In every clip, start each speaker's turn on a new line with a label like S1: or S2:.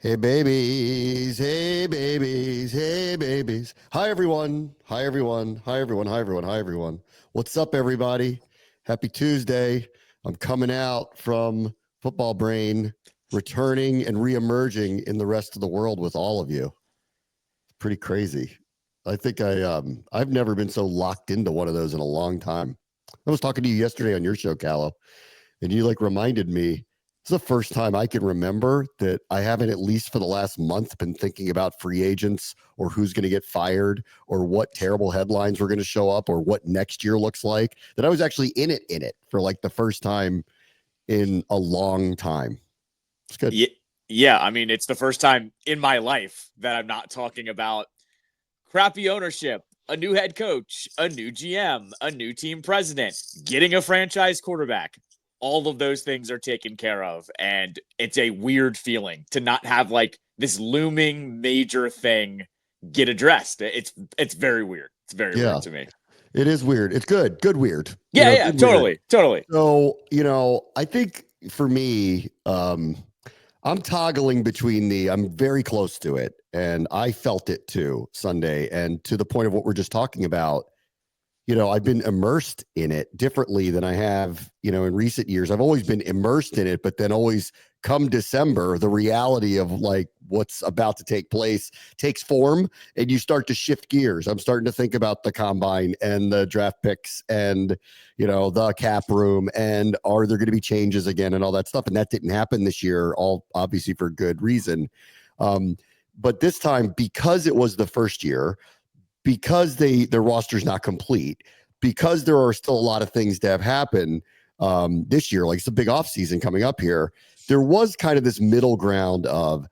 S1: Hey babies, hey babies, hey babies. Hi everyone. Hi everyone. Hi everyone. Hi everyone. Hi everyone. What's up everybody? Happy Tuesday. I'm coming out from football brain, returning and reemerging in the rest of the world with all of you. Pretty crazy. I've never been so locked into one of those in a long time. I was talking to you yesterday on your show, Callow, and you like reminded me it's the first time I can remember that I haven't, at least for the last month, been thinking about free agents or who's going to get fired or what terrible headlines were going to show up or what next year looks like. That I was actually in it for like the first time in a long time. It's good.
S2: Yeah, I mean, it's the first time in my life that I'm not talking about crappy ownership, a new head coach, a new GM, a new team president, getting a franchise quarterback. All of those things are taken care of. And it's a weird feeling to not have like this looming major thing get addressed. It's very weird. It's very
S1: Yeah,
S2: weird to me.
S1: it is weird. It's good. Good weird.
S2: Yeah,
S1: Good weird.
S2: totally.
S1: So, I think for me, I'm toggling between I'm very close to it. And I felt it too Sunday. And to the point of what we're just talking about, I've been immersed in it differently than I have, in recent years. I've always been immersed in it, but then always come December, the reality of like what's about to take place takes form and you start to shift gears. I'm starting to think about the combine and the draft picks and, the cap room and are there going to be changes again and all that stuff. And that didn't happen this year, all obviously for good reason. But this time, because it was the first year, because their roster's not complete, because there are still a lot of things to have happen this year, like it's a big offseason coming up here, there was kind of this middle ground of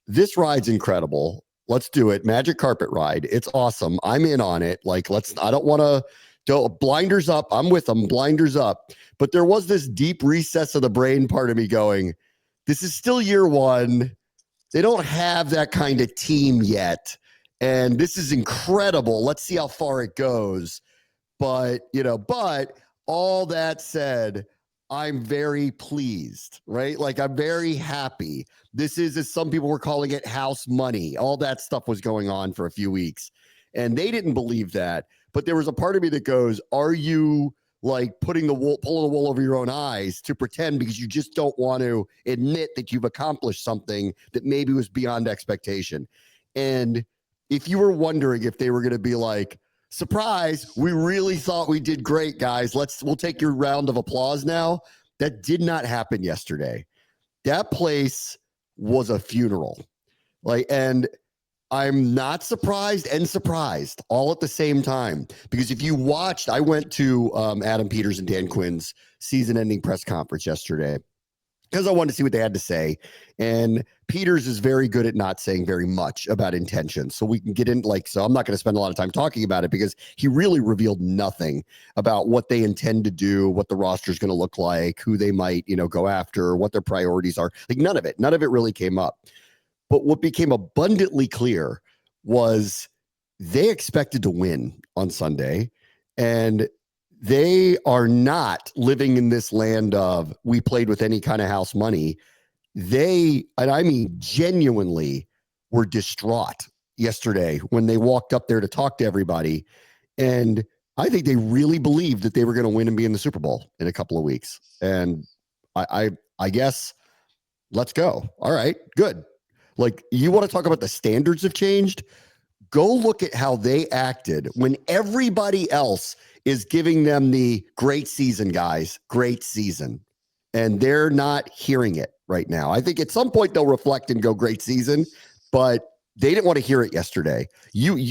S1: this ride's incredible. Let's do it. Magic carpet ride. It's awesome. I'm in on it. Like, I don't want to blinders up. I'm with them, blinders up. But there was this deep recess of the brain part of me going, this is still year one. They don't have that kind of team yet. And this is incredible. Let's see how far it goes. But all that said, I'm very pleased, right? Like I'm very happy. This is, as some people were calling it, house money. All that stuff was going on for a few weeks. And they didn't believe that. But there was a part of me that goes, are you like pulling the wool over your own eyes to pretend because you just don't want to admit that you've accomplished something that maybe was beyond expectation? And if you were wondering if they were going to be like, surprise, we really thought we did great, guys. We'll take your round of applause now. That did not happen yesterday. That place was a funeral. And I'm not surprised and surprised all at the same time. Because if you watched, I went to Adam Peters and Dan Quinn's season-ending press conference yesterday because I wanted to see what they had to say. And Peters is very good at not saying very much about intentions. So we can get in so I'm not going to spend a lot of time talking about it because he really revealed nothing about what they intend to do, what the roster is going to look like, who they might, go after, what their priorities are. Like none of it really came up. But what became abundantly clear was they expected to win on Sunday. And they are not living in this land of we played with any kind of house money. They, and I mean genuinely, were distraught yesterday when they walked up there to talk to everybody. And I think they really believed that they were going to win and be in the Super Bowl in a couple of weeks. And I guess let's go. All right, good. Like, you want to talk about the standards have changed? Go look at how they acted when everybody else is giving them the great season, guys, great season. And they're not hearing it right now. I think at some point they'll reflect and go great season, but they didn't want to hear it yesterday.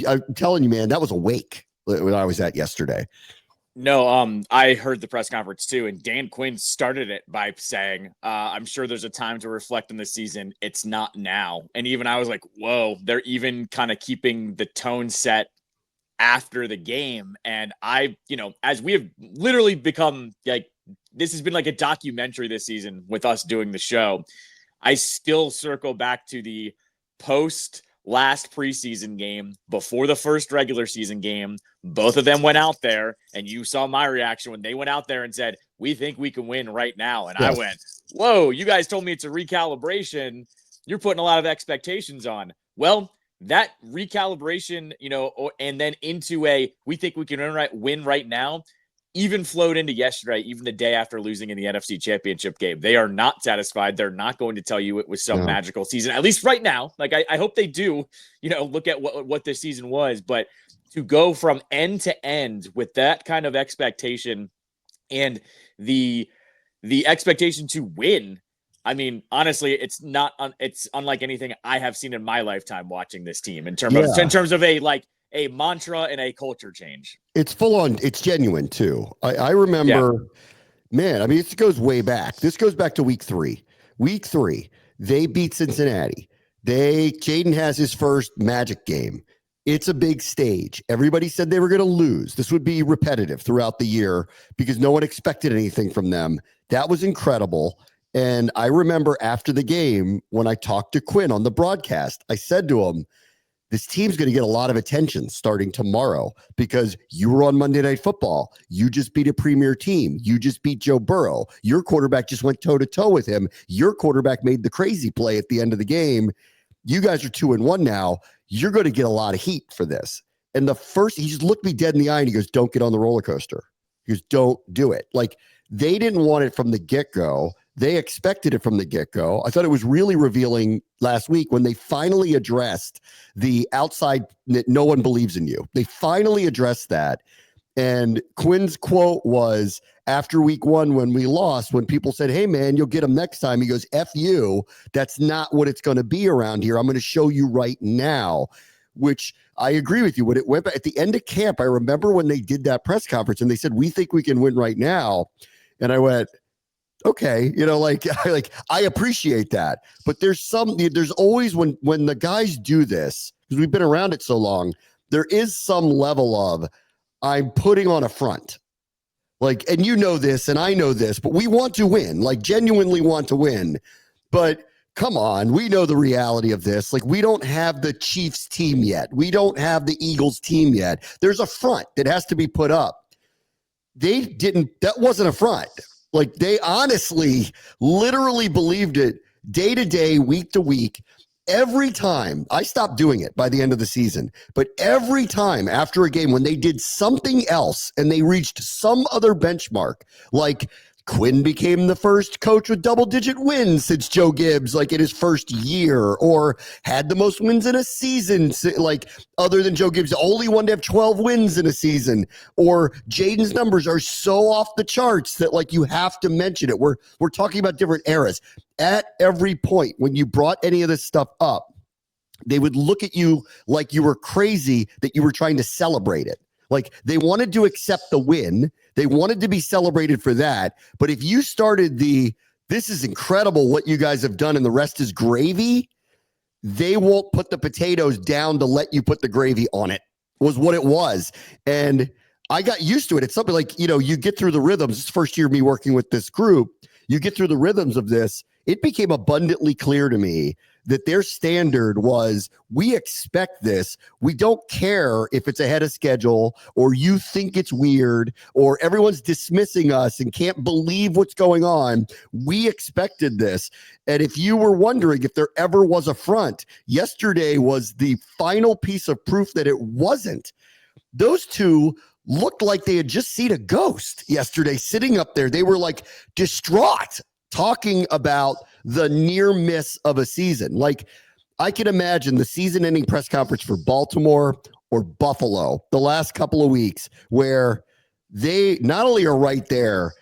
S1: I'm telling you, man, that was a wake when I was at yesterday.
S2: No, I heard the press conference too, and Dan Quinn started it by saying, I'm sure there's a time to reflect on the season. It's not now. And even I was like, whoa, they're even kind of keeping the tone set after the game. And as we have literally become like, this has been like a documentary this season with us doing the show. I still circle back to the post last preseason game before the first regular season game. Both of them went out there, and you saw my reaction when they went out there and said, we think we can win right now. And yes. I went, whoa, you guys told me it's a recalibration. you're putting a lot of expectations on. Well, that recalibration, and then into we think we can win right now, even flowed into yesterday, even the day after losing in the NFC Championship game. They are not satisfied. They're not going to tell you it was some magical season, at least right now. Like, I hope they do, look at what this season was. But to go from end to end with that kind of expectation and the expectation to win, I mean, honestly, it's unlike anything I have seen in my lifetime watching this team in terms of a mantra and a culture change.
S1: It's full on. It's genuine too. I remember, man, I mean, this goes way back. This goes back to week 3. Week 3, they beat Cincinnati. Jaden has his first Magic game. It's a big stage. Everybody said they were going to lose. This would be repetitive throughout the year because no one expected anything from them. That was incredible. And I remember after the game, when I talked to Quinn on the broadcast, I said to him, this team's going to get a lot of attention starting tomorrow because you were on Monday Night Football. You just beat a premier team. You just beat Joe Burrow. Your quarterback just went toe-to-toe with him. Your quarterback made the crazy play at the end of the game. You guys are 2-1 now. You're going to get a lot of heat for this. And he just looked me dead in the eye and he goes, don't get on the roller coaster. He goes, don't do it. Like, they didn't want it from the get-go. They expected it from the get-go. I thought it was really revealing last week when they finally addressed the outside that no one believes in you. They finally addressed that. And Quinn's quote was, after week 1, when we lost, when people said, hey, man, you'll get them next time, he goes, F you. That's not what it's going to be around here. I'm going to show you right now, which I agree with you. When it went back at the end of camp, I remember when they did that press conference and they said, we think we can win right now. And I went, okay, I appreciate that. But there's always when the guys do this, because we've been around it so long, there is some level of I'm putting on a front. Like, and you know this, and I know this, but we want to win, like genuinely want to win. But come on, we know the reality of this. Like, we don't have the Chiefs team yet. We don't have the Eagles team yet. There's a front that has to be put up. That wasn't a front. Like, they honestly, literally believed it day to day, week to week. Every time, I stopped doing it by the end of the season, but every time after a game when they did something else and they reached some other benchmark, like Quinn became the first coach with double-digit wins since Joe Gibbs, like in his first year, or had the most wins in a season, like other than Joe Gibbs, the only one to have 12 wins in a season, or Jaden's numbers are so off the charts that like you have to mention it. We're talking about different eras. At every point when you brought any of this stuff up, they would look at you like you were crazy that you were trying to celebrate it. Like, they wanted to accept the win. They wanted to be celebrated for that. But if you started this is incredible what you guys have done and the rest is gravy, they won't put the potatoes down to let you put the gravy on it, was what it was. And I got used to it. It's something like, you get through the rhythms. This first year of me working with this group, you get through the rhythms of this. It became abundantly clear to me that their standard was, we expect this. We don't care if it's ahead of schedule or you think it's weird or everyone's dismissing us and can't believe what's going on. We expected this. And if you were wondering if there ever was a front, yesterday was the final piece of proof that it wasn't. Those two looked like they had just seen a ghost yesterday sitting up there. They were like distraught, talking about the near miss of a season. Like, I can imagine the season-ending press conference for Baltimore or Buffalo the last couple of weeks where they not only are right there,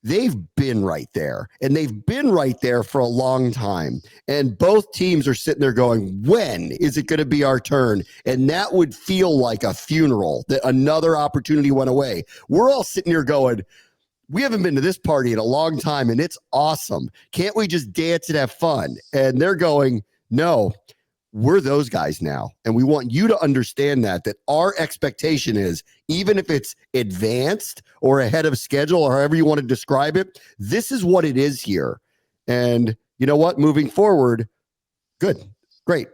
S1: they've been right there. And they've been right there for a long time. And both teams are sitting there going, when is it going to be our turn? And that would feel like a funeral, that another opportunity went away. We're all sitting here going, we haven't been to this party in a long time, and it's awesome. Can't we just dance and have fun? And they're going, no, we're those guys now. And we want you to understand that our expectation is, even if it's advanced or ahead of schedule or however you want to describe it, this is what it is here. And you know what? Moving forward, good, great.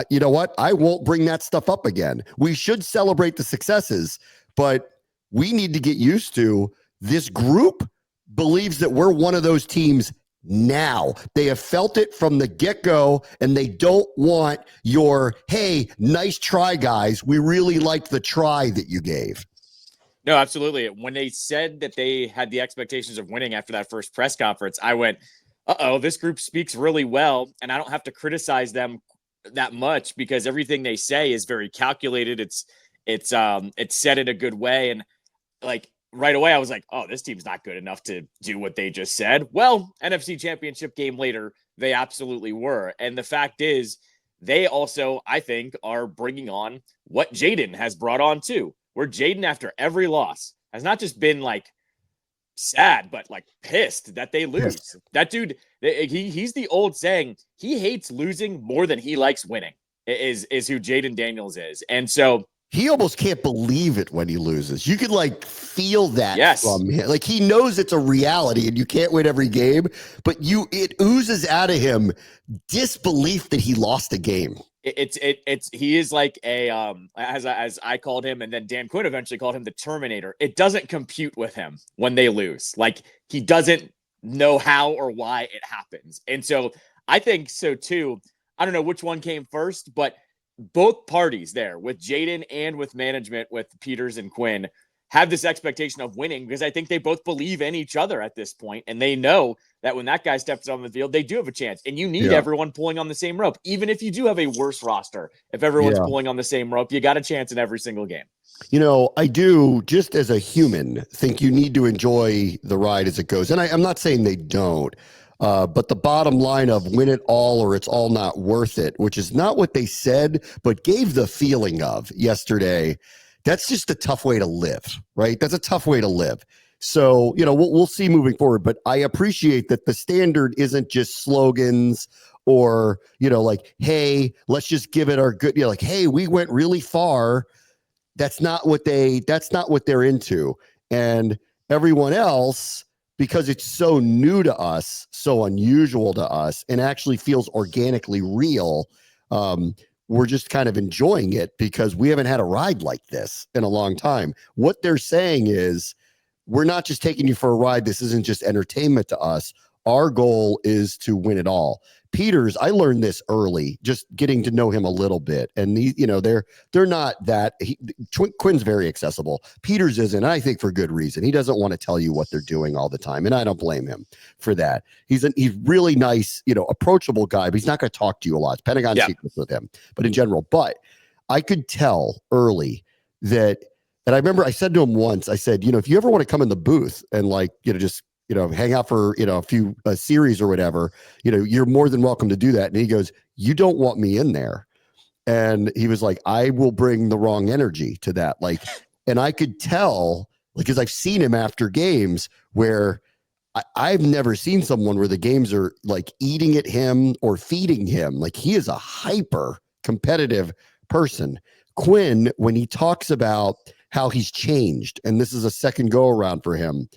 S1: You know what? I won't bring that stuff up again. We should celebrate the successes, but we need to get used to this group believes that we're one of those teams now. They have felt it from the get-go, and they don't want your, hey, nice try, guys. We really liked the try that you gave.
S2: No, absolutely. When they said that they had the expectations of winning after that first press conference, I went, uh-oh, this group speaks really well, and I don't have to criticize them that much because everything they say is very calculated. It's said in a good way. And like right away, I was like, oh, this team's not good enough to do what they just said. Well, NFC Championship game later, they absolutely were. And the fact is, they also, I think, are bringing on what Jaden has brought on too, where Jaden, after every loss, has not just been like sad, but like pissed that they lose. Yes. That dude, he's the old saying, he hates losing more than he likes winning, is who Jaden Daniels is. And so
S1: he almost can't believe it when he loses. You could like feel that from him. Like he knows it's a reality and you can't win every game, but it oozes out of him disbelief that he lost a game.
S2: He is like a as I called him, and then Dan Quinn eventually called him the Terminator. It doesn't compute with him when they lose. Like he doesn't know how or why it happens. And so I think so too. I don't know which one came first, but both parties there with Jaden and with management, with Peters and Quinn, have this expectation of winning because I think they both believe in each other at this point, and they know that when that guy steps on the field, they do have a chance. And you need everyone pulling on the same rope, even if you do have a worse roster. If everyone's pulling on the same rope, you got a chance in every single game.
S1: You know, I do, just as a human, think you need to enjoy the ride as it goes. And I'm not saying they don't. But the bottom line of win it all or it's all not worth it, which is not what they said, but gave the feeling of yesterday. That's just a tough way to live, right? That's a tough way to live. So, you know, we'll see moving forward, but I appreciate that the standard isn't just slogans or, you know, like, hey, let's just give it our good, you know, like, hey, we went really far. That's not what they're into. And everyone else, because it's so new to us, so unusual to us, and actually feels organically real, we're just kind of enjoying it because we haven't had a ride like this in a long time. What they're saying is, we're not just taking you for a ride. This isn't just entertainment to us. Our goal is to win it all. Peters, I learned this early, just getting to know him a little bit. And they're not that. Quinn's very accessible. Peters isn't, and I think for good reason. He doesn't want to tell you what they're doing all the time, and I don't blame him for that. He's really nice, approachable guy, but he's not going to talk to you a lot. It's Pentagon secrets with him, but in general. But I could tell early that, and I remember I said to him once, I said, if you ever want to come in the booth and just hang out for, a few series or whatever, you're more than welcome to do that. And he goes, you don't want me in there. And he was like, I will bring the wrong energy to that. And I could tell, because I've seen him after games where I've never seen someone where the games are like eating at him or feeding him. Like he is a hyper competitive person. Quinn, when he talks about how he's changed, and this is a second go around for him,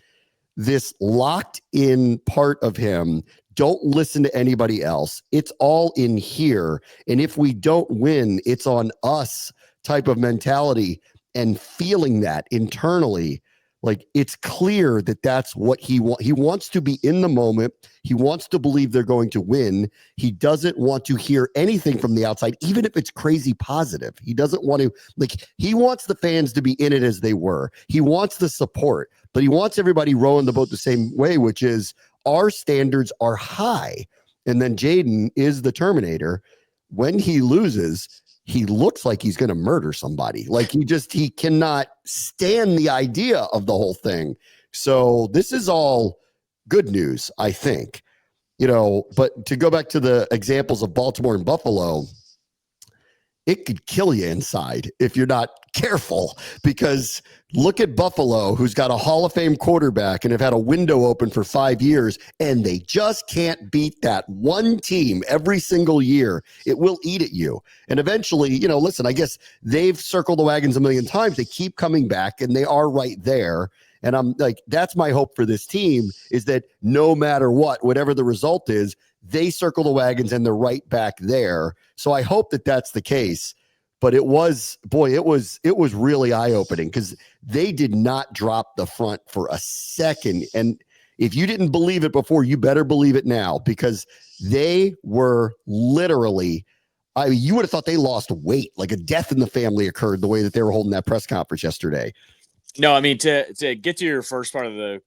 S1: this locked in part of him, don't listen to anybody else. It's all in here. And if we don't win, it's on us type of mentality, and feeling that internally, like it's clear that that's what he wants. He wants to be in the moment. He wants to believe they're going to win. He doesn't want to hear anything from the outside, even if it's crazy positive. He doesn't want to, he wants the fans to be in it as they were. He wants the support, but he wants everybody rowing the boat the same way, which is our standards are high. And then Jaden is the Terminator. When he loses, he looks like he's going to murder somebody. He cannot stand the idea of the whole thing. So this is all good news, I think, but to go back to the examples of Baltimore and Buffalo, it could kill you inside if you're not careful, because look at Buffalo, who's got a Hall of Fame quarterback and have had a window open for 5 years, and they just can't beat that one team every single year. It will eat at you. And eventually, listen, I guess they've circled the wagons a million times. They keep coming back, and they are right there. And I'm like, that's my hope for this team, is that no matter whatever the result is, they circle the wagons and they're right back there. So I hope that that's the case. But it was really eye-opening, because they did not drop the front for a second. And If you didn't believe it before, you better believe it now, because they were literally, you would have thought they lost weight, like a death in the family occurred the way that they were holding that press conference yesterday.
S2: No, I mean, to get to your first part of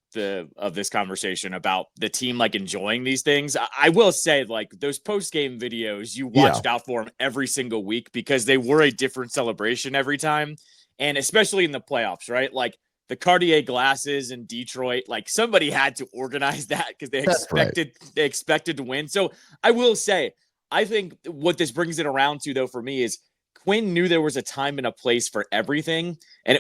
S2: of this conversation about the team like enjoying these things, I will say, like, those post game videos, you watched out for them every single week because they were a different celebration every time, and especially in the playoffs, right? Like the Cartier glasses in Detroit, like somebody had to organize that because they expected to win. So I will say, I think what this brings it around to, though, for me is Quinn knew there was a time and a place for everything, and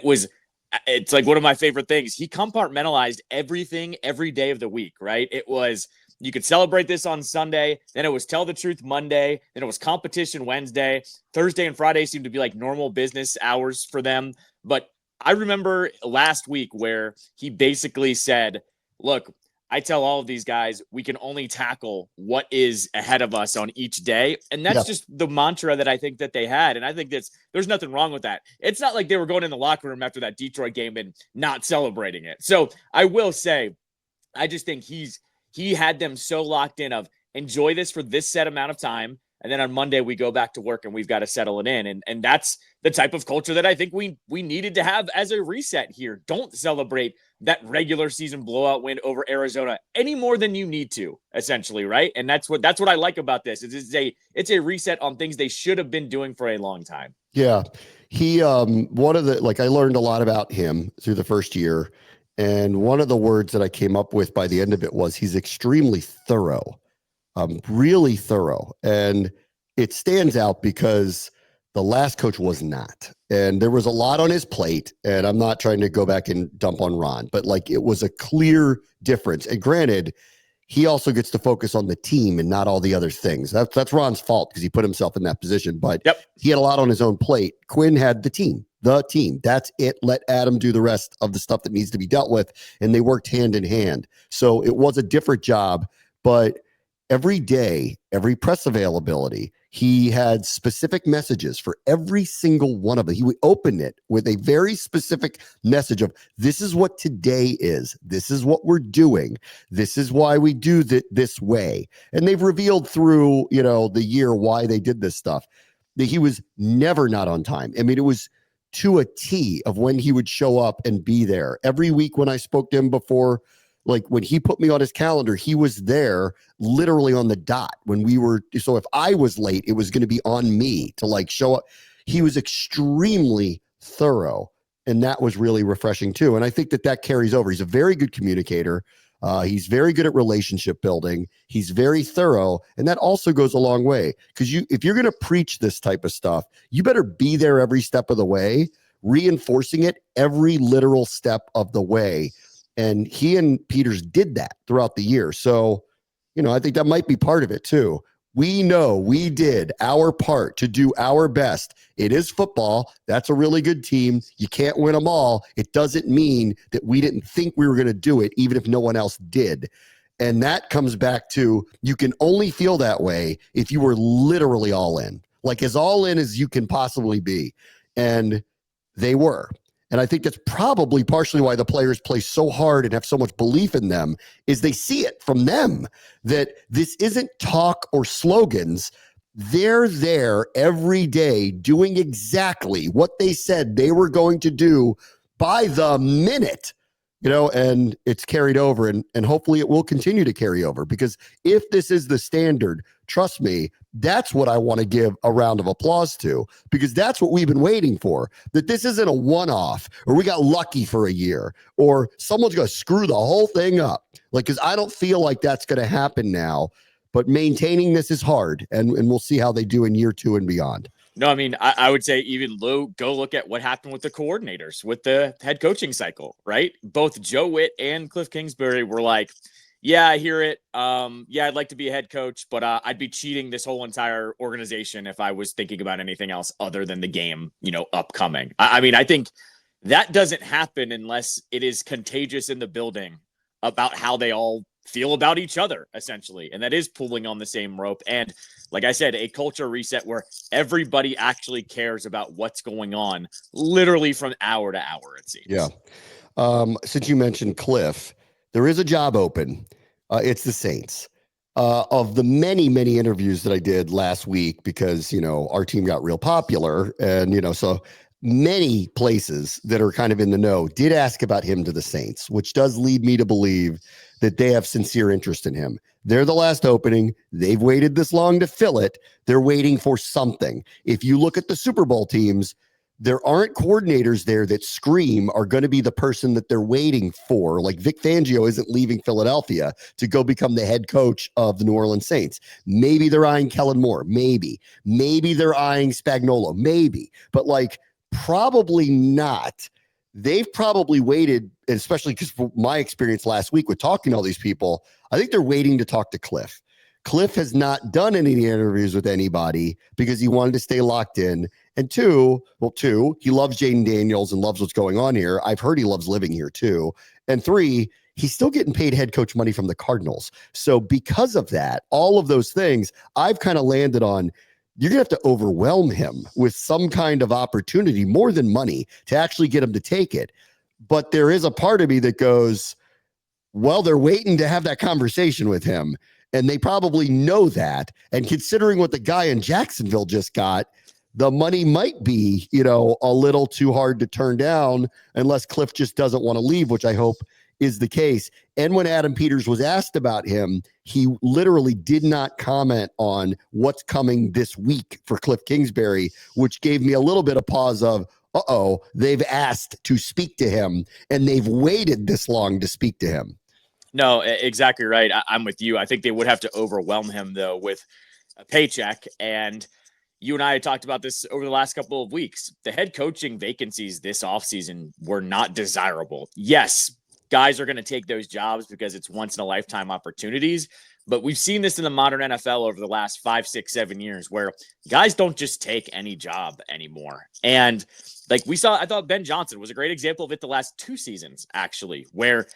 S2: it's like one of my favorite things. He compartmentalized everything every day of the week, right? It was, you could celebrate this on Sunday, then it was tell the truth Monday, then it was competition Wednesday. Thursday and Friday seemed to be like normal business hours for them. But I remember last week where he basically said, look, I tell all of these guys, we can only tackle what is ahead of us on each day. And that's just the mantra that I think that they had. And I think there's nothing wrong with that. It's not like they were going in the locker room after that Detroit game and not celebrating it. So I will say, I just think he had them so locked in of enjoy this for this set amount of time. And then on Monday, we go back to work and we've got to settle it in. And that's the type of culture that I think we needed to have as a reset here. Don't celebrate that regular season blowout win over Arizona any more than you need to, essentially, right? And that's what I like about this. It's a reset on things they should have been doing for a long time.
S1: Yeah. He one of the, like, I learned a lot about him through the first year. And one of the words that I came up with by the end of it was he's extremely thorough. Really thorough. And it stands out because the last coach was not. And there was a lot on his plate. And I'm not trying to go back and dump on Ron, but like it was a clear difference. And granted, he also gets to focus on the team and not all the other things. That's Ron's fault because he put himself in that position. But he had a lot on his own plate. Quinn had the team. That's it. Let Adam do the rest of the stuff that needs to be dealt with. And they worked hand in hand. So it was a different job, but every day, every press availability, he had specific messages for every single one of them. He would open it with a very specific message of, this is what today is. This is what we're doing. This is why we do this way. And they've revealed through, the year why they did this stuff. That he was never not on time. I mean, it was to a T of when he would show up and be there. Every week when I spoke to him before, like when he put me on his calendar, he was there literally on the dot so if I was late, it was going to be on me to like show up. He was extremely thorough, and that was really refreshing too. And I think that carries over. He's a very good communicator. He's very good at relationship building. He's very thorough. And that also goes a long way because if you're going to preach this type of stuff, you better be there every step of the way, reinforcing it every literal step of the way. And he and Peters did that throughout the year. So, I think that might be part of it too. We know we did our part to do our best. It is football. That's a really good team. You can't win them all. It doesn't mean that we didn't think we were going to do it, even if no one else did. And that comes back to, you can only feel that way if you were literally all in, like as all in as you can possibly be. And they were. And I think that's probably partially why the players play so hard and have so much belief in them, is they see it from them that this isn't talk or slogans. They're there every day doing exactly what they said they were going to do by the minute, and it's carried over, and hopefully it will continue to carry over, because if this is the standard, trust me, that's what I want to give a round of applause to, because that's what we've been waiting for, that this isn't a one-off or we got lucky for a year or someone's going to screw the whole thing up. Like, because I don't feel like that's going to happen now, but maintaining this is hard, and we'll see how they do in year 2 and beyond.
S2: No, I mean, I would say even go look at what happened with the coordinators, with the head coaching cycle, right? Both Joe Witt and Cliff Kingsbury were like, yeah, I hear it. Yeah, I'd like to be a head coach, but I'd be cheating this whole entire organization if I was thinking about anything else other than the game, upcoming. I mean, I think that doesn't happen unless it is contagious in the building about how they all feel about each other, essentially. And that is pulling on the same rope. And like I said, a culture reset where everybody actually cares about what's going on literally from hour to hour, it seems.
S1: Yeah. Since you mentioned Cliff, there is a job open. It's the Saints. Of the many, many interviews that I did last week, because, our team got real popular and, so many places that are kind of in the know did ask about him to the Saints, which does lead me to believe that they have sincere interest in him. They're the last opening. They've waited this long to fill it. They're waiting for something. If you look at the Super Bowl teams, there aren't coordinators there that scream are going to be the person that they're waiting for. Like Vic Fangio isn't leaving Philadelphia to go become the head coach of the New Orleans Saints. Maybe they're eyeing Kellen Moore. Maybe they're eyeing Spagnuolo. Maybe, but probably not. They've probably waited, especially because my experience last week with talking to all these people, I think they're waiting to talk to Cliff. Cliff has not done any interviews with anybody because he wanted to stay locked in. And two, he loves Jaden Daniels and loves what's going on here. I've heard he loves living here too. And three, he's still getting paid head coach money from the Cardinals. So because of that, all of those things, I've kind of landed on, you're going to have to overwhelm him with some kind of opportunity, more than money, to actually get him to take it. But there is a part of me that goes, well, they're waiting to have that conversation with him. And they probably know that. And considering what the guy in Jacksonville just got, the money might be, a little too hard to turn down unless Cliff just doesn't want to leave, which I hope is the case. And when Adam Peters was asked about him, he literally did not comment on what's coming this week for Cliff Kingsbury, which gave me a little bit of pause of, they've asked to speak to him and they've waited this long to speak to him.
S2: No, exactly right. I'm with you. I think they would have to overwhelm him, though, with a paycheck. And you and I had talked about this over the last couple of weeks. The head coaching vacancies this offseason were not desirable. Yes, guys are going to take those jobs because it's once-in-a-lifetime opportunities. But we've seen this in the modern NFL over the last 5, 6, 7 years where guys don't just take any job anymore. And I thought Ben Johnson was a great example of it the last 2 seasons, actually, where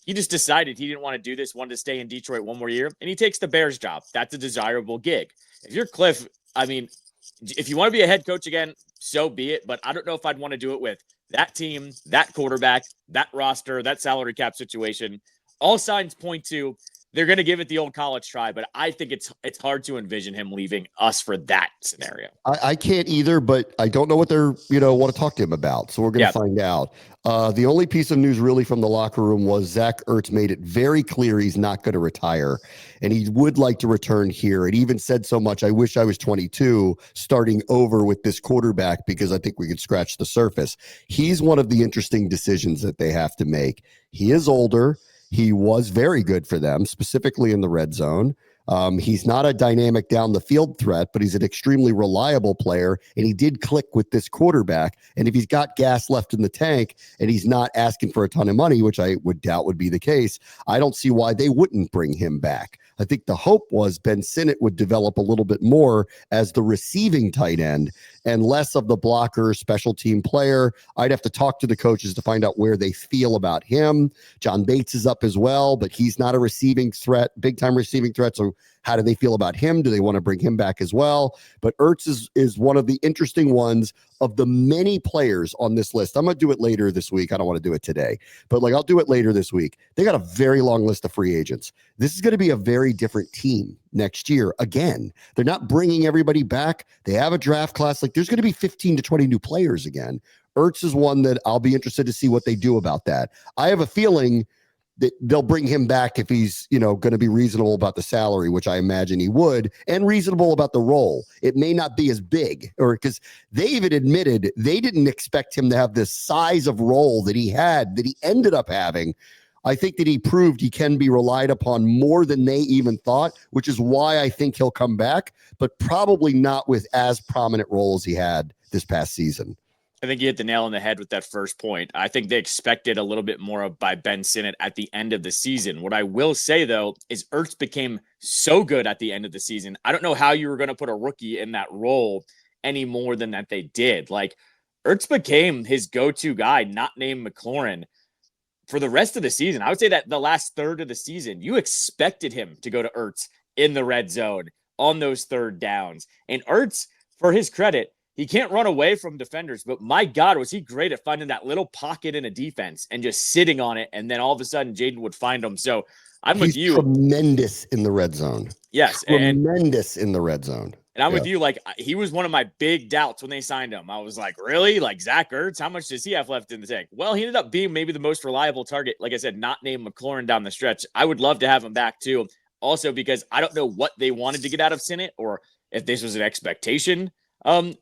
S2: he just decided he didn't want to do this, wanted to stay in Detroit one more year, and he takes the Bears job. That's a desirable gig. If you're Cliff, if you want to be a head coach again, so be it. But I don't know if I'd want to do it with that team, that quarterback, that roster, that salary cap situation. All signs point to they're going to give it the old college try, but I think it's hard to envision him leaving us for that scenario.
S1: I can't either, but I don't know what they're, want to talk to him about. So we're going to find out. The only piece of news really from the locker room was Zach Ertz made it very clear he's not going to retire and he would like to return here. It even said so much, I wish I was 22 starting over with this quarterback because I think we could scratch the surface. He's one of the interesting decisions that they have to make. He is older. He was very good for them, specifically in the red zone. He's not a dynamic down the field threat, but he's an extremely reliable player, and he did click with this quarterback. And if he's got gas left in the tank and he's not asking for a ton of money, which I would doubt would be the case, I don't see why they wouldn't bring him back. I think the hope was Ben Sinnott would develop a little bit more as the receiving tight end and less of the blocker special team player. I'd have to talk to the coaches to find out where they feel about him. John Bates is up as well, but he's not a receiving threat, big time receiving threat. So how do they feel about him? Do they want to bring him back as well? But Ertz is one of the interesting ones of the many players on this list. I'm going to do it later this week. I don't want to do it today, but I'll do it later this week. They got a very long list of free agents. This is going to be a very different team next year. Again, they're not bringing everybody back. They have a draft class. There's going to be 15 to 20 new players again. Ertz is one that I'll be interested to see what they do about that. I have a feeling that they'll bring him back if he's, going to be reasonable about the salary, which I imagine he would, and reasonable about the role. It may not be as big, or because they even admitted they didn't expect him to have this size of role that he had, that he ended up having. I think that he proved he can be relied upon more than they even thought, which is why I think he'll come back, but probably not with as prominent role as he had this past season.
S2: I think you hit the nail on the head with that first point. I think they expected a little bit more by Ben Sinnott at the end of the season. What I will say, though, is Ertz became so good at the end of the season. I don't know how you were going to put a rookie in that role any more than that they did. Ertz became his go-to guy, not named McLaurin, for the rest of the season. I would say that the last third of the season, you expected him to go to Ertz in the red zone on those third downs. And Ertz, for his credit, he can't run away from defenders, but my God, was he great at finding that little pocket in a defense and just sitting on it. And then all of a sudden Jaden would find him. So I'm with you.
S1: Tremendous in the red zone.
S2: Yes.
S1: Tremendous in the red zone.
S2: And I'm with you. Like, he was one of my big doubts when they signed him. I was like, really? Like, Zach Ertz, how much does he have left in the tank? Well, he ended up being maybe the most reliable target. Like I said, not named McLaurin down the stretch. I would love to have him back too. Also, because I don't know what they wanted to get out of Sinnott or if this was an expectation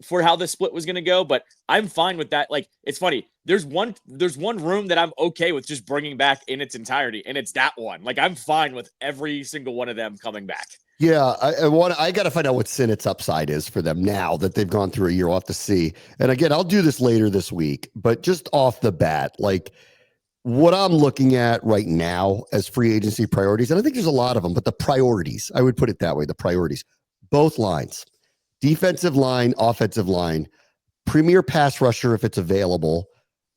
S2: for how the split was going to go, but I'm fine with that. Like, it's funny. There's one room that I'm okay with just bringing back in its entirety, and it's that one. Like, I'm fine with every single one of them coming back.
S1: Yeah, I got to find out what Sinnott's upside is for them now that they've gone through a year. We'll have to see. And again, I'll do this later this week, but just off the bat, like what I'm looking at right now as free agency priorities, and I think there's a lot of them, but the priorities, I would put it that way, the priorities, both lines, defensive line, offensive line, premier pass rusher if it's available.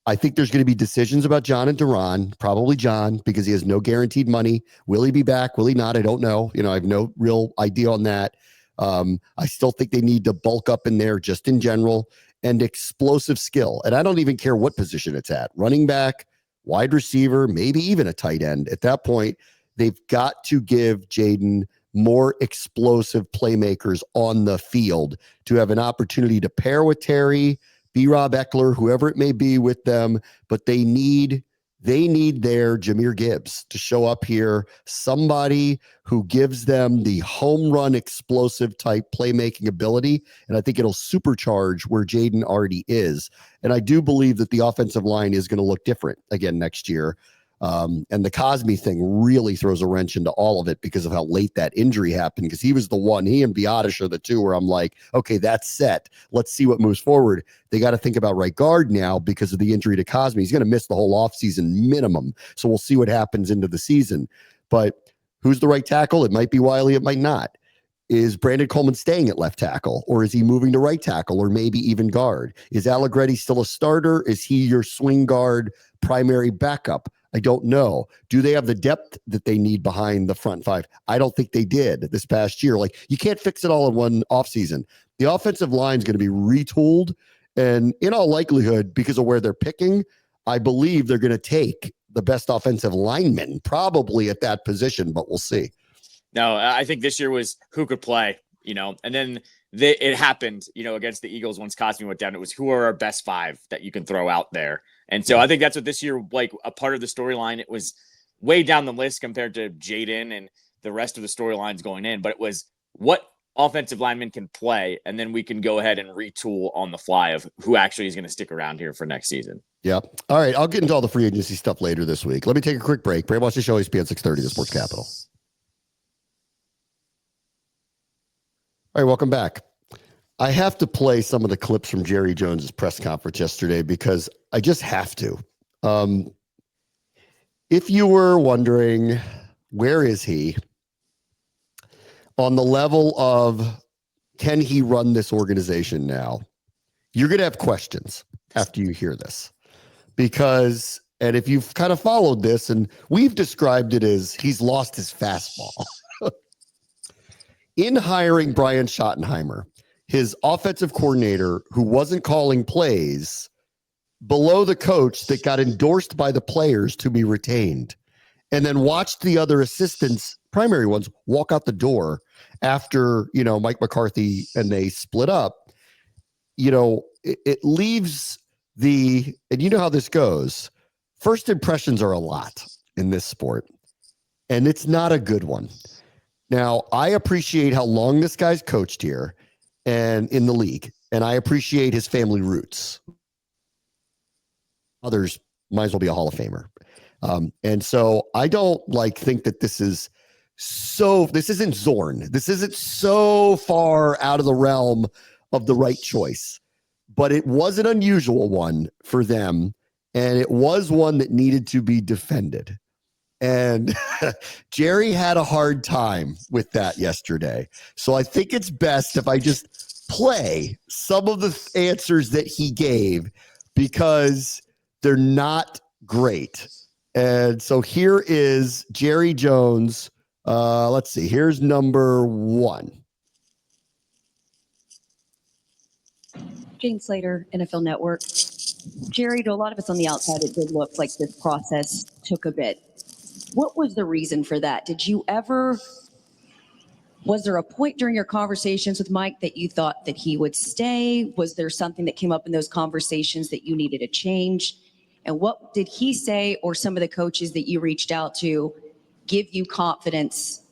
S1: I think there's going to be decisions about John and Duran, probably John, because he has no guaranteed money. Will he be back? Will he not? I don't know. I have no real idea on that. I still think they need to bulk up in there just in general and explosive skill. And I don't even care what position it's at. Running back, wide receiver, maybe even a tight end. At that point, they've got to give Jaden more explosive playmakers on the field to have an opportunity to pair with Terry, B-Rob Eckler, whoever it may be with them, but they need their Jahmyr Gibbs to show up here, somebody who gives them the home run explosive type playmaking ability, and I think it'll supercharge where Jaden already is. And I do believe that the offensive line is going to look different again next year. And the Cosme thing really throws a wrench into all of it because of how late that injury happened, because he was the one, he and Biotish are the two where I'm like, okay, that's set. Let's see what moves forward. They got to think about right guard now because of the injury to Cosme. He's going to miss the whole offseason minimum. So we'll see what happens into the season. But who's the right tackle? It might be Wiley. It might not. Is Brandon Coleman staying at left tackle, or is he moving to right tackle, or maybe even guard? Is Allegretti still a starter? Is he your swing guard primary backup? I don't know. Do they have the depth that they need behind the front five? I don't think they did this past year. Like, you can't fix it all in one offseason. The offensive line is going to be retooled, and in all likelihood, because of where they're picking, I believe they're going to take the best offensive lineman probably at that position, but we'll see.
S2: No, I think this year was who could play, and then it happened, against the Eagles once Cosme went down. It was who are our best five that you can throw out there. And so I think that's what this year, like a part of the storyline, it was way down the list compared to Jaden and the rest of the storylines going in. But it was what offensive linemen can play, and then we can go ahead and retool on the fly of who actually is going to stick around here for next season.
S1: Yep. All right. I'll get into all the free agency stuff later this week. Let me take a quick break. Bram watch the show, ESPN 630, the Sports Capital. All right, welcome back. I have to play some of the clips from Jerry Jones's press conference yesterday because I just have to. If you were wondering, where is he on the level of can he run this organization now? You're going to have questions after you hear this because, and if you've kind of followed this, and we've described it as he's lost his fastball. In hiring Brian Schottenheimer, his offensive coordinator, who wasn't calling plays, below the coach that got endorsed by the players to be retained, and then watched the other assistants, primary ones, walk out the door after, Mike McCarthy and they split up, it leaves and you know how this goes. First impressions are a lot in this sport, and it's not a good one. Now, I appreciate how long this guy's coached here and in the league, and I appreciate his family roots. Others might as well be a Hall of Famer. And so I don't think that this isn't Zorn. This isn't so far out of the realm of the right choice, but it was an unusual one for them. And it was one that needed to be defended. And Jerry had a hard time with that yesterday. So I think it's best if I just play some of the answers that he gave because they're not great. And so here is Jerry Jones. Let's see. Here's number one.
S3: Jane Slater, NFL Network. Jerry, to a lot of us on the outside, it did look like this process took a bit. What was the reason for that? Was there a point during your conversations with Mike that you thought that he would stay? Was there something that came up in those conversations that you needed to change? And what did he say, or some of the coaches that you reached out to, give you confidence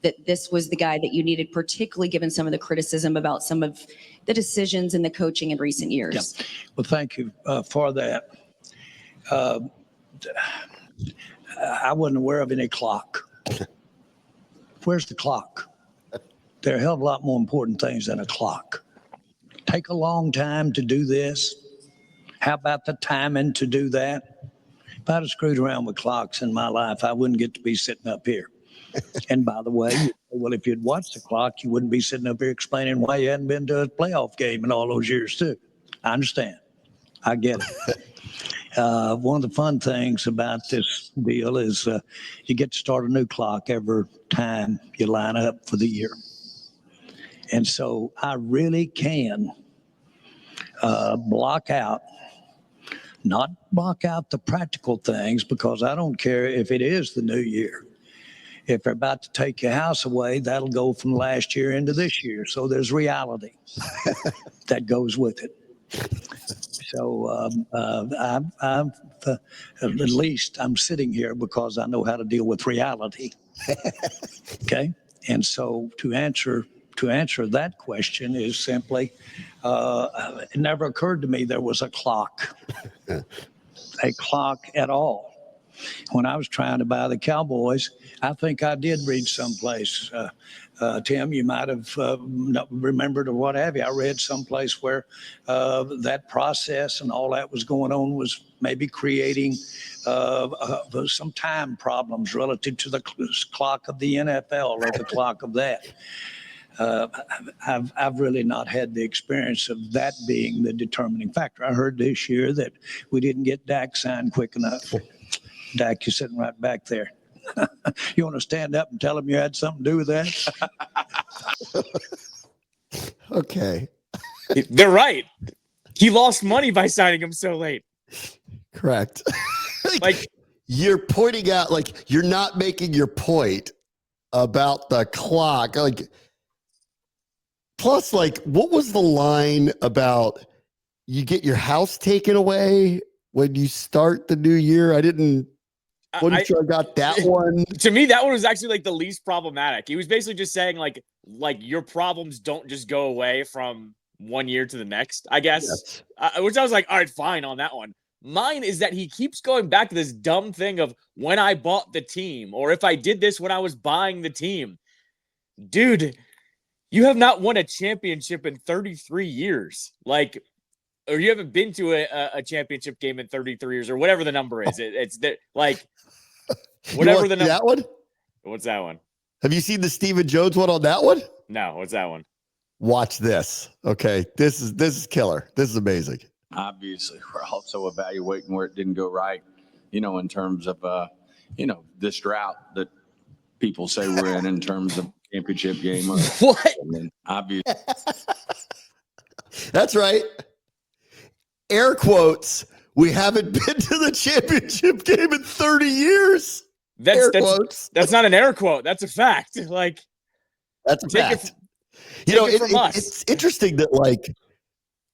S3: that this was the guy that you needed, particularly given some of the criticism about some of the decisions and the coaching in recent years?
S4: Yeah. Well, thank you for that. I wasn't aware of any clock. Where's the clock? There are a hell of a lot more important things than a clock. Take a long time to do this. How about the timing to do that? If I'd have screwed around with clocks in my life, I wouldn't get to be sitting up here. And by the way, well, if you'd watched the clock, you wouldn't be sitting up here explaining why you hadn't been to a playoff game in all those years, too. I understand. I get it. One of the fun things about this deal is you get to start a new clock every time you line up for the year. And so I really can not block out the practical things, because I don't care if it is the new year. If they're about to take your house away, that'll go from last year into this year. So there's reality that goes with it. So at least I'm sitting here because I know how to deal with reality. Okay. And so to answer that question is simply, it never occurred to me there was a clock at all. When I was trying to buy the Cowboys, I think I did read someplace, Tim, you might have not remembered or what have you. I read someplace where that process and all that was going on was maybe creating some time problems relative to the clock of the NFL or the clock of that. I've really not had the experience of that being the determining factor. I heard this year that we didn't get Dak signed quick enough. Dak, you're sitting right back there. You want to stand up and tell him you had something to do with that?
S1: Okay.
S2: They're right. He lost money by signing him so late.
S1: Correct.
S2: Like,
S1: you're pointing out, like, you're not making your point about the clock. Like, plus, like, what was the line about you get your house taken away when you start the new year? I got that one.
S2: To me, that one was actually like the least problematic. He was basically just saying like your problems don't just go away from one year to the next, I guess. Yes. Which I was like, all right, fine on that one. Mine is that he keeps going back to this dumb thing of when I bought the team, or if I did this when I was buying the team. Dude, you have not won a championship in 33 years. Like, or you haven't been to a championship game in 33 years, or whatever the number is. It's like whatever the number.
S1: That one?
S2: What's that one?
S1: Have you seen the Stephen Jones one on that one?
S2: No. What's that one?
S1: Watch this. Okay, this is killer. This is amazing.
S5: Obviously, we're also evaluating where it didn't go right, in terms of, this drought that people say we're in terms of championship game.
S2: What?
S5: And then obviously.
S1: That's right. Air quotes. We haven't been to the championship game in 30 years.
S2: That's not an air quote. That's a fact. Like,
S1: that's a fact. It's interesting that, like,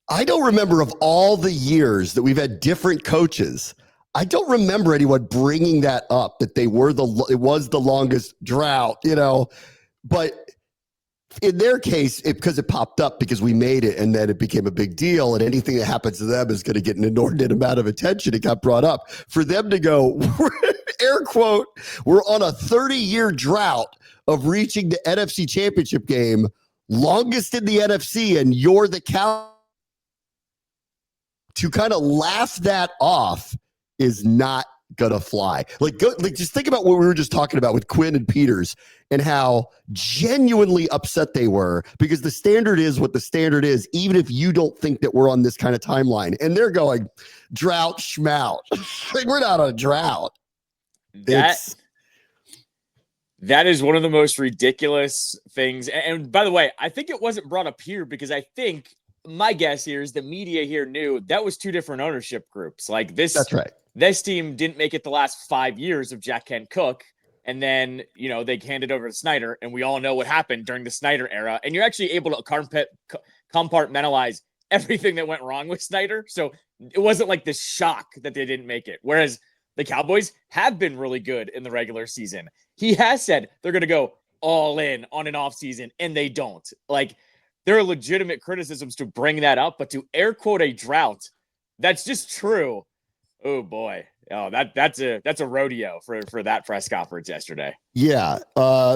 S1: I don't remember of all the years that we've had different coaches, I don't remember anyone bringing that up, that it was the longest drought, but in their case, because it popped up because we made it and then it became a big deal, and anything that happens to them is going to get an inordinate amount of attention. It got brought up. For them to go, air quote, we're on a 30-year drought of reaching the NFC Championship game, longest in the NFC, and you're the cow. To kind of laugh that off is not gonna fly. Like just think about what we were just talking about with Quinn and Peters and how genuinely upset they were because the standard is what the standard is, even if you don't think that we're on this kind of timeline. And they're going, drought schmout. Like, we're not on a drought.
S2: That is one of the most ridiculous things. And by the way, I think it wasn't brought up here because I think my guess here is the media here knew that was two different ownership groups. Like this,
S1: That's right.
S2: This team didn't make it the last 5 years of Jack Kent Cook. And then, they handed over to Snyder, and we all know what happened during the Snyder era. And you're actually able to compartmentalize everything that went wrong with Snyder. So it wasn't like this shock that they didn't make it. Whereas the Cowboys have been really good in the regular season. He has said they're going to go all in on an offseason, and they don't. Like, there are legitimate criticisms to bring that up, but to air quote a drought, that's just true. Oh boy. Oh, that's a rodeo for that press conference yesterday.
S1: Yeah.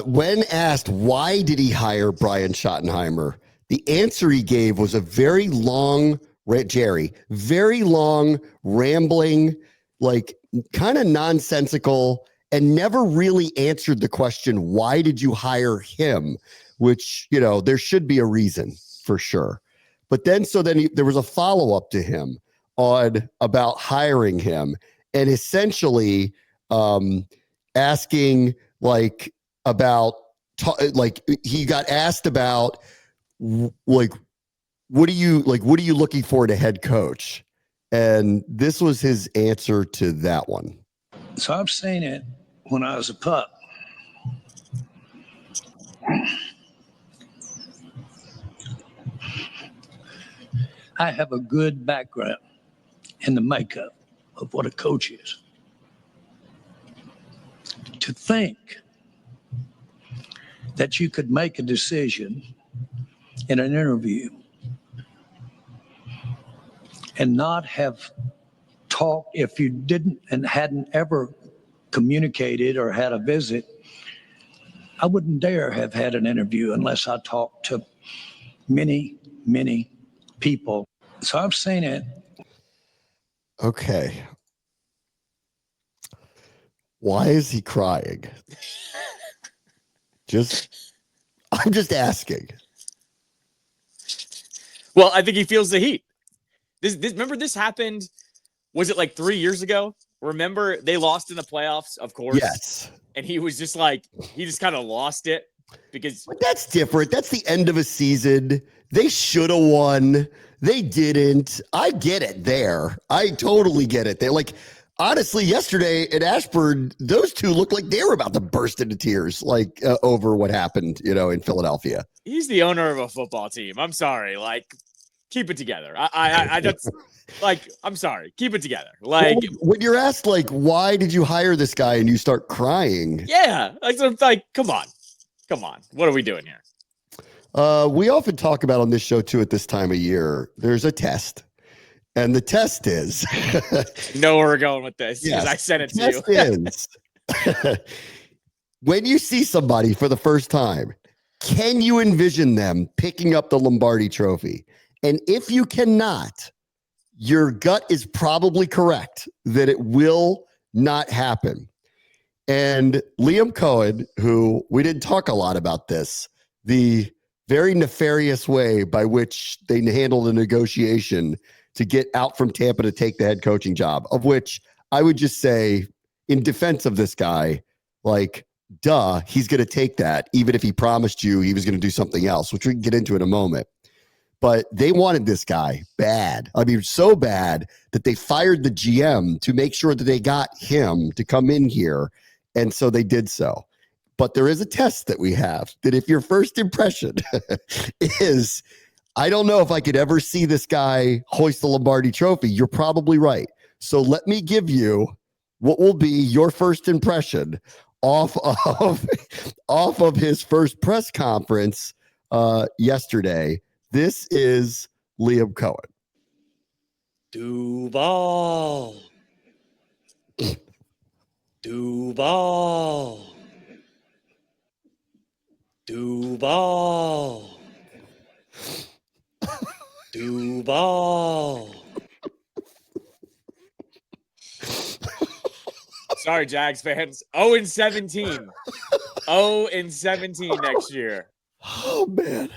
S1: When asked why did he hire Brian Schottenheimer, the answer he gave was a very long, very long, rambling, like kind of nonsensical, and never really answered the question, why did you hire him? Which, there should be a reason for sure. But then there was a follow-up to him about hiring him, and essentially asking he got asked about what are you looking for in a head coach? And this was his answer to that one.
S4: So I've seen it when I was a pup. I have a good background in the makeup of what a coach is. To think that you could make a decision in an interview and not have talked, if you didn't and hadn't ever communicated or had a visit, I wouldn't dare have had an interview unless I talked to many, many people. So I've seen it.
S1: Okay. Why is he crying? I'm just asking.
S2: Well, I think he feels the heat. Remember this happened, was it like 3 years ago? Remember they lost in the playoffs, of course.
S1: Yes.
S2: And he was just he just kind of lost it because.
S1: But that's different. That's the end of a season. They should have won. They didn't. I get it there. I totally get it there. Like, honestly, yesterday at Ashburn, those two looked like they were about to burst into tears, over what happened, in Philadelphia.
S2: He's the owner of a football team. I'm sorry. Keep it together. I just I'm sorry. Keep it together.
S1: When you're asked, why did you hire this guy, and you start crying?
S2: Yeah. Come on. What are we doing here?
S1: We often talk about on this show too at this time of year, there's a test. And the test is
S2: you know where we're going with this because
S1: yes,
S2: I sent it
S1: to
S2: you.
S1: Is when you see somebody for the first time, can you envision them picking up the Lombardi trophy? And if you cannot, your gut is probably correct that it will not happen. And Liam Cohen, who we didn't talk a lot about this, the very nefarious way by which they handled a negotiation to get out from Tampa to take the head coaching job, of which I would just say, in defense of this guy, duh, he's going to take that, even if he promised you he was going to do something else, which we can get into in a moment. But they wanted this guy bad. I mean, so bad that they fired the GM to make sure that they got him to come in here. And so they did so. But there is a test that we have that if your first impression is, I don't know if I could ever see this guy hoist the Lombardi trophy, you're probably right. So let me give you what will be your first impression off of his first press conference yesterday. This is Liam Cohen.
S6: Duval. Duval. Duval. Duval.
S2: Sorry, Jags fans. 0-17. 0-17 next year.
S1: Oh, man.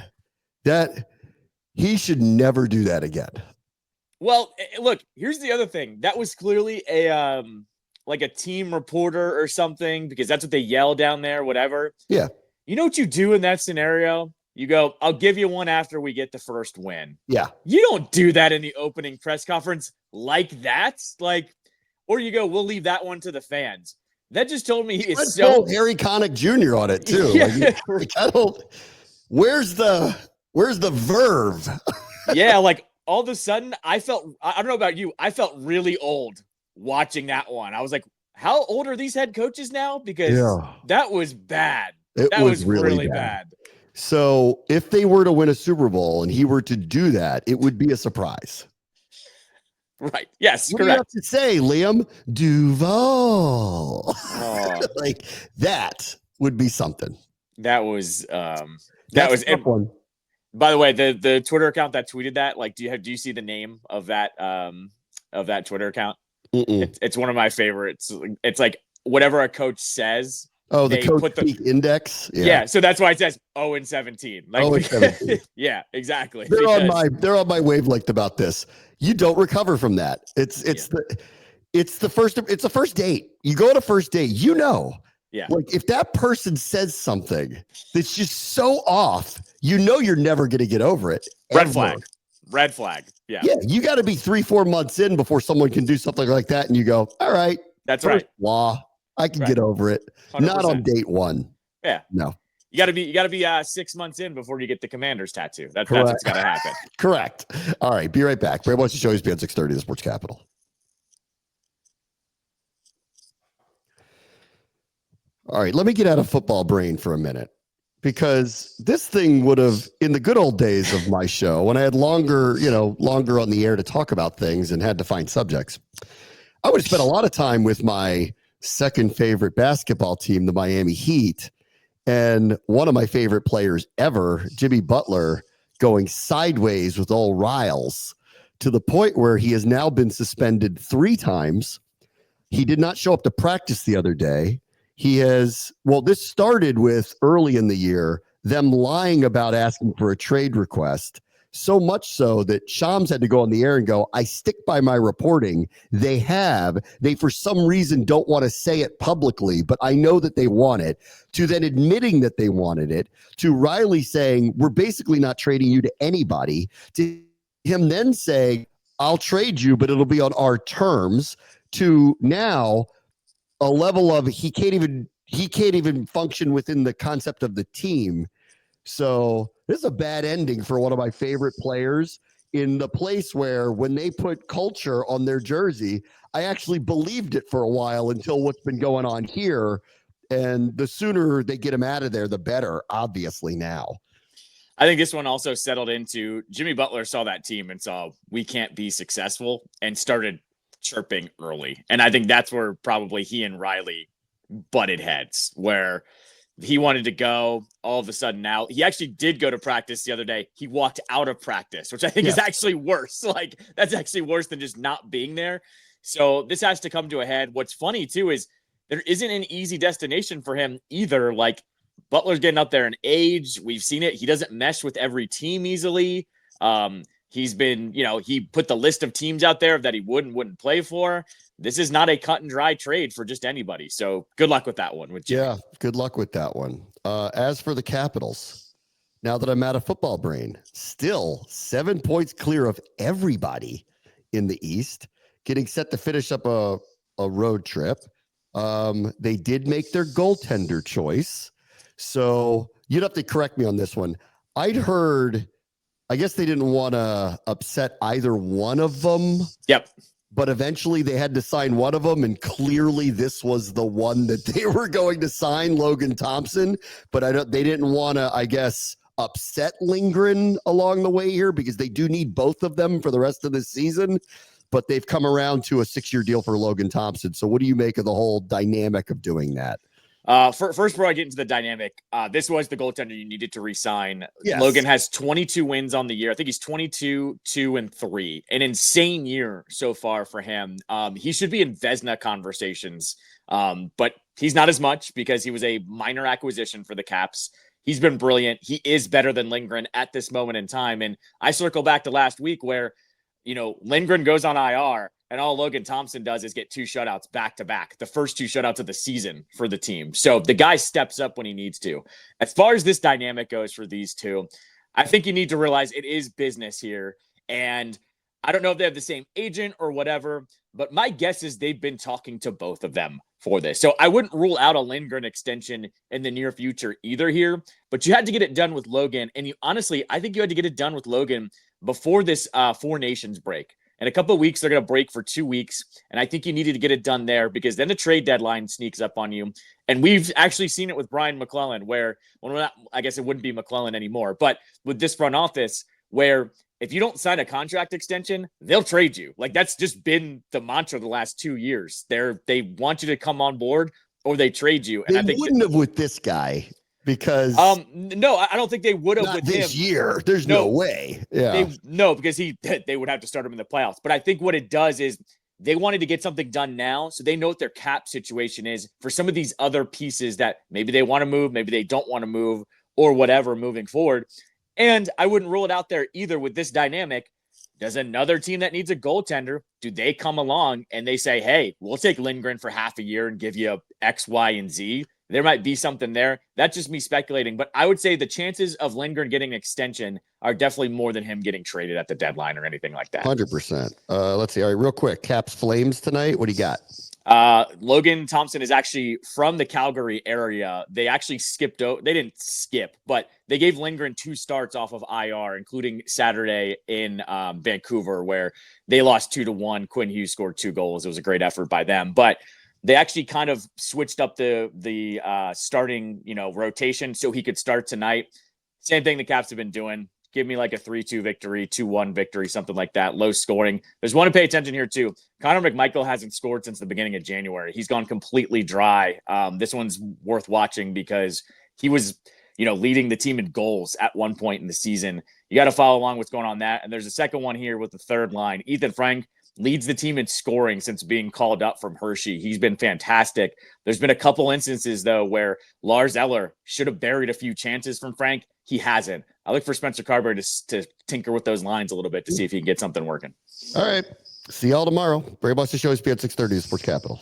S1: He should never do that again.
S2: Well, look, here's the other thing. That was clearly a team reporter or something, because that's what they yell down there, whatever.
S1: Yeah.
S2: You know what you do in that scenario? You go, I'll give you one after we get the first win.
S1: Yeah.
S2: You don't do that in the opening press conference like that. Like, or you go, we'll leave that one to the fans. That just told me he is so
S1: Harry Connick Jr. on it too.
S2: Yeah.
S1: Like, I don't. Where's the verve?
S2: Yeah, like all of a sudden, I don't know about you, I felt really old watching that one. I was like, how old are these head coaches now? Because that was bad. That was really bad.
S1: So if they were to win a Super Bowl and he were to do that, it would be a surprise.
S2: Right. Yes,
S1: what
S2: correct.
S1: do you have to say, Liam? Duval. Like that would be something.
S2: That was
S1: That's a tough one.
S2: By the way, the Twitter account that tweeted that, like, do you see the name of that Twitter account? It's one of my favorites. It's like whatever a coach says.
S1: Oh, the coach peak index.
S2: Yeah, so that's why it says 0-17. Like,
S1: 0-17.
S2: Yeah, exactly.
S1: They're on my wavelength about this. You don't recover from that. It's the first date. You go on a first date,
S2: Yeah.
S1: Like if that person says something that's just so off, you're never going to get over it.
S2: Red flag. Yeah.
S1: Yeah. You got to be 3-4 months in before someone can do something like that. And you go, all right,
S2: that's right.
S1: Law. I can get over it.
S2: 100%.
S1: Not on date one.
S2: Yeah.
S1: No.
S2: You got to be 6 months in before you get the commander's tattoo. That's what's got to happen.
S1: Correct. All right. Be right back. Brad wants to show you ESPN 630, the Sports Capital. All right. Let me get out of football brain for a minute, because this thing would have, in the good old days of my show, when I had longer on the air to talk about things and had to find subjects, I would have spent a lot of time with my second favorite basketball team, the Miami Heat, and one of my favorite players ever, Jimmy Butler, going sideways with old Riles to the point where he has now been suspended 3 times. He did not show up to practice the other day. This started with early in the year, them lying about asking for a trade request. So much so that Shams had to go on the air and go, I stick by my reporting. They for some reason don't want to say it publicly, but I know that they want it, to then admitting that they wanted it, to Riley saying, we're basically not trading you to anybody, to him then saying, I'll trade you, but it'll be on our terms, to now a level of he can't even function within the concept of the team. So this is a bad ending for one of my favorite players, in the place where when they put culture on their jersey, I actually believed it for a while until what's been going on here. And the sooner they get him out of there, the better, obviously now.
S2: I think this one also settled into Jimmy Butler saw that team and saw we can't be successful and started chirping early. And I think that's where probably he and Riley butted heads, where he wanted to go. All of a sudden now, he actually did go to practice the other day. He walked out of practice, which I think is actually worse. Like, that's actually worse than just not being there. So this has to come to a head. What's funny too is there isn't an easy destination for him either. Like, Butler's getting up there in age. We've seen it. He doesn't mesh with every team easily. He's been, he put the list of teams out there that he wouldn't play for. This is not a cut and dry trade for just anybody. So good luck with that one.
S1: Yeah, good luck with that one. As for the Capitals, now that I'm out of football brain, still 7 points clear of everybody in the East, getting set to finish up a road trip. They did make their goaltender choice. So you'd have to correct me on this one. I'd heard, I guess they didn't want to upset either one of them.
S2: Yep.
S1: But eventually they had to sign one of them, and clearly this was the one that they were going to sign, Logan Thompson. But they didn't want to, I guess, upset Lindgren along the way here, because they do need both of them for the rest of the season. But they've come around to a 6-year deal for Logan Thompson. So what do you make of the whole dynamic of doing that?
S2: First, before I get into the dynamic, this was the goaltender you needed to re-sign.
S1: Yes.
S2: Logan has 22 wins on the year. I think he's 22, 2-3. An insane year so far for him. He should be in Vezina conversations, but he's not as much because he was a minor acquisition for the Caps. He's been brilliant. He is better than Lindgren at this moment in time. And I circle back to last week where Lindgren goes on IR and all Logan Thompson does is get 2 shutouts back to back, the first 2 shutouts of the season for the team. So the guy steps up when he needs to. As far as this dynamic goes for these two, I think you need to realize it is business here. And I don't know if they have the same agent or whatever, but my guess is they've been talking to both of them for this. So I wouldn't rule out a Lindgren extension in the near future either here, but you had to get it done with Logan. And I think you had to get it done with Logan before this 4 Nations break. In a couple of weeks, they're going to break for 2 weeks. And I think you needed to get it done there because then the trade deadline sneaks up on you. And we've actually seen it with Brian McClellan I guess it wouldn't be McClellan anymore, but with this front office where if you don't sign a contract extension, they'll trade you. Like that's just been the mantra the last 2 years. They want you to come on board or they trade you. And
S1: they
S2: I think
S1: wouldn't have with this guy because
S2: no, I don't think they would have with
S1: this
S2: him
S1: year. There's no way. Yeah.
S2: Because they would have to start him in the playoffs. But I think what it does is they wanted to get something done now, so they know what their cap situation is for some of these other pieces that maybe they want to move, maybe they don't want to move, or whatever moving forward. And I wouldn't rule it out there either with this dynamic. Does another team that needs a goaltender, do they come along and they say, hey, we'll take Lindgren for half a year and give you X, Y, and Z? There might be something there. That's just me speculating. But I would say the chances of Lindgren getting an extension are definitely more than him getting traded at the deadline or anything like that.
S1: 100%. Let's see. All right, real quick. Caps Flames tonight. What do you got?
S2: Logan Thompson is actually from the Calgary area. They actually they didn't skip, but they gave Lindgren 2 starts off of IR, including Saturday in Vancouver, where they lost 2-1. Quinn Hughes scored 2 goals. It was a great effort by them, but they actually kind of switched up the starting, rotation so he could start tonight. Same thing the Caps have been doing. Give me like a 3-2 victory, 2-1 victory, something like that. Low scoring. There's one to pay attention here too. Connor McMichael hasn't scored since the beginning of January. He's gone completely dry. This one's worth watching because he was, leading the team in goals at one point in the season. You got to follow along what's going on that. And there's a second one here with the third line. Ethan Frank leads the team in scoring since being called up from Hershey. He's been fantastic. There's been a couple instances, though, where Lars Eller should have buried a few chances from Frank. He hasn't. I look for Spencer Carberry to tinker with those lines a little bit to see if he can get something working.
S1: All right. See y'all tomorrow. Brave Buster Show is at 6:30 Sports Capital.